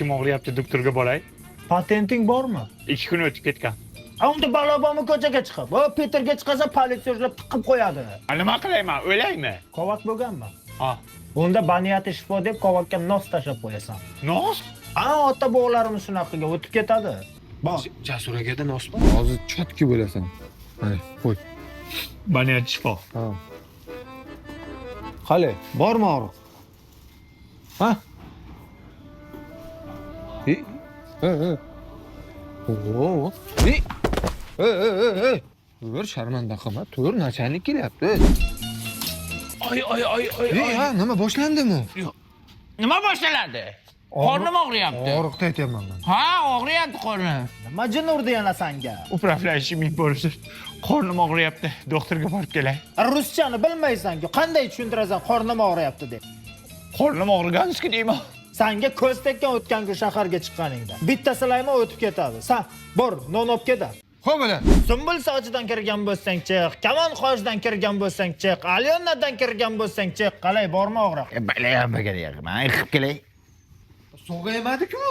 tishim og'riyapti, doktorga boray. Patenting bormi? 2 kun o'tib ketgan. Unda balo bormi ko'chaga chiqib? O Peterga chiqasa politsiya ushlab tiqib qo'yadi. Nima qilayman? O'laymi? Kovak bo'lganmi? Ha. Unda baniyati shifo deb kovakka nos tashlab qo'yasan. Nos? Ota bog'larimiz shunaqiga o'tib ketadi. Bor. Jasur akada nos bor. Hozir chotki bo'lasan. Mana, qo'y. Baniyat shifo. Ha. Qale, bormi og'riq? Ha? Oo. Tur, sharmanda qilma. Tur, nachalnik kelyapti. Ay. Ha, nima boshlandimi? Nima boshlandi? Qornim og'riyapti. Og'riqni aytyapman men. Ha, og'riyapti qornim. Nima jin urdi yana senga? Upravляющий bo'lsa, qornim og'riyapti. Doktorga borib kelay. Ruschani bilmaysan-ku, qanday tushuntirasan qornim og'riyapti deb. Qornim og'riganski deyman. Senga ko'z tekkan o'tgan-ku shaharga chiqqaningda. Bitta silayma o'tib ketadi. Sen bor, non olib ket. Xo'p, bo'la. Sumbul sochidan kirgan bo'lsang chiq, kamon qoshdan kirgan bo'lsang chiq, Alyonadan kirgan bo'lsang chiq. Qalay, bormi og'riq? Balayam bagarayapman. Men yiqib kelay. So'g'aymadi-ku.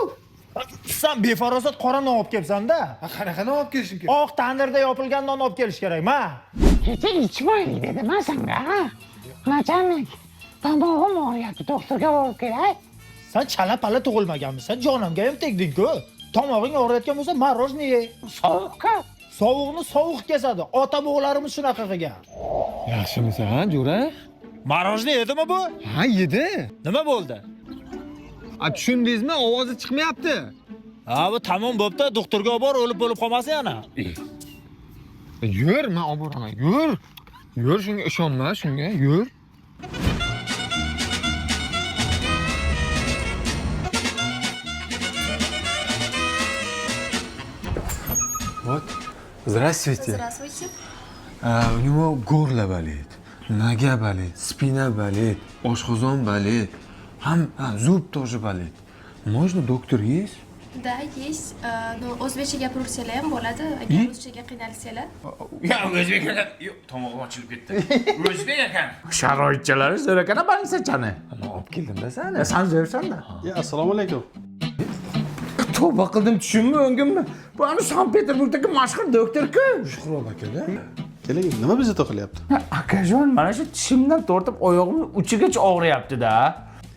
Sen befarosat qora non olib kelsan-da. Qanaqa non olib kelishing kerak? Oq tandirda yopilgan non olib kelish kerak, ma. Kecha ichmaylik dedim senga. Nachalnik, tomog'im og'riyapti, doktorga borib kelay. Sen chala-pala tug'ilmaganmisan, jonimga ham tegding-ku. Tomog'ing og'riyotgan bo'lsa, marojni ye. Sovuqqa. Sovuqni sovuq kesadi. Ota bog'larimiz shunaqa qilgan. Yaxshimisan, Jo'ra? Marojni yedimi bu? Ha, yedi. Nima bo'ldi? Tushundingizmi? Ovozi chiqmayapti. Ha, bu tamom bo'pti. Doktorga olib bor, o'lib bo'lib qolmasin yana. Yur, men olib boraman. Yur. Yur, shunga ishonma, shunga. Yur. Вот. Здравствуйте. Здравствуйте. У него горло болит, нога болит, спина болит, oshqozon болит, зуб тоже болит. Можно доктор есть? Да, есть. Но o'zbekcha gapirsangiz ham bo'ladi. Agar ruschaga qiynalsanglar. Ya o'zbek ekan. Yo'q, tomog'im ochilib ketdi. O'zbek ekan. Sharoitchalari zo'r ekan, banisachani. Men olib keldim-da sani. Sen zo'rsan-da. Assalomu alaykum. Tavba qildim, tushunmi, o'ngimmi? Bu ana Sankt-Peterburgdagi mashhur doktor-ku. Shuhrob aka-da. Keling, nima vizita qilyapti? Akajon, mana shu tishimdan tortib oyog'imni uchigacha og'riyapti-da.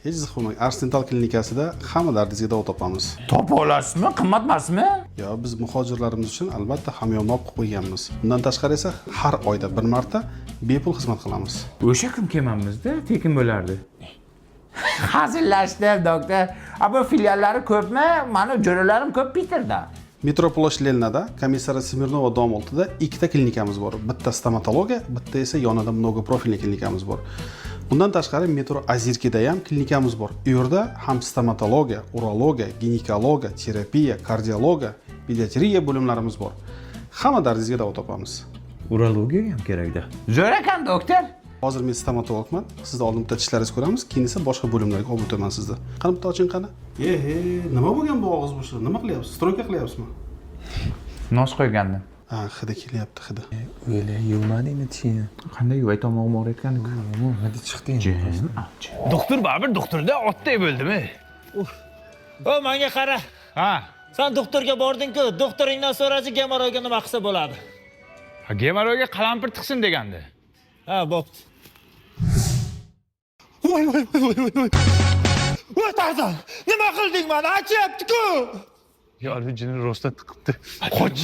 Hech zahomang, Ars Dental klinikasida hamma dardingizga davo topamiz. Topa olasizmi? Qimmat emasmi? Yo, biz muhojirlarimiz uchun albatta hamyonbop qilib qo'yganmiz. Bundan tashqari esa har oyda bir marta bepul xizmat qilamiz. O'sha kun kelmamizda tekin bo'lardi. Hazillashdim, doktor. Bu filiallari ko'pmi? Mani jo'ralarim ko'p Peterda. Metroplosh Lelnada, komissariya Smirnova dom oldida ikkita klinikamiz bor. Bitta stomatologiya, bitta esa yonida mnogoprofilli klinikamiz bor. Bundan tashqari metro Azirkida ham klinikamiz bor. U yerda ham stomatologiya, urologiya, ginekologiya, terapiya, kardiologiya, pediatriya bo'limlarimiz bor. Hamma dardingizga davo topamiz. Urologiya ham kerakda. Zo'r ekan, doktor. Hozir men stomatologman. Sizni oldin bitta tishlaringizni ko'ramiz, keyin esa boshqa bo'limlarga olib o'taman sizni. Qani bitta oching qani? Nima bo'lgan bu og'iz bo'shi? Nima qilyapsiz? Stroyka qilyapsizmi? Nos qo'ygandim. Ha, hidi kelyapti, hidi. O'yla, yuvmadingmi tishingni? Qanday yuvay, tomog'im og'riyotgandi. Hadi chiqding. Doktor baribir doktorda otday bo'ldimi? O, menga qara. Ha. Sen doktorga bording-ku, doktoringdan so'rachi gemoroyga nima qilsa bo'ladi. Gemoroyga qalampir tiqsin degandi. Ha, bo'pti. Voy. Voy Tarzan, nima qilding meni? Achyapti-ku. Yo, jini rosta tiqibdi. Qoch.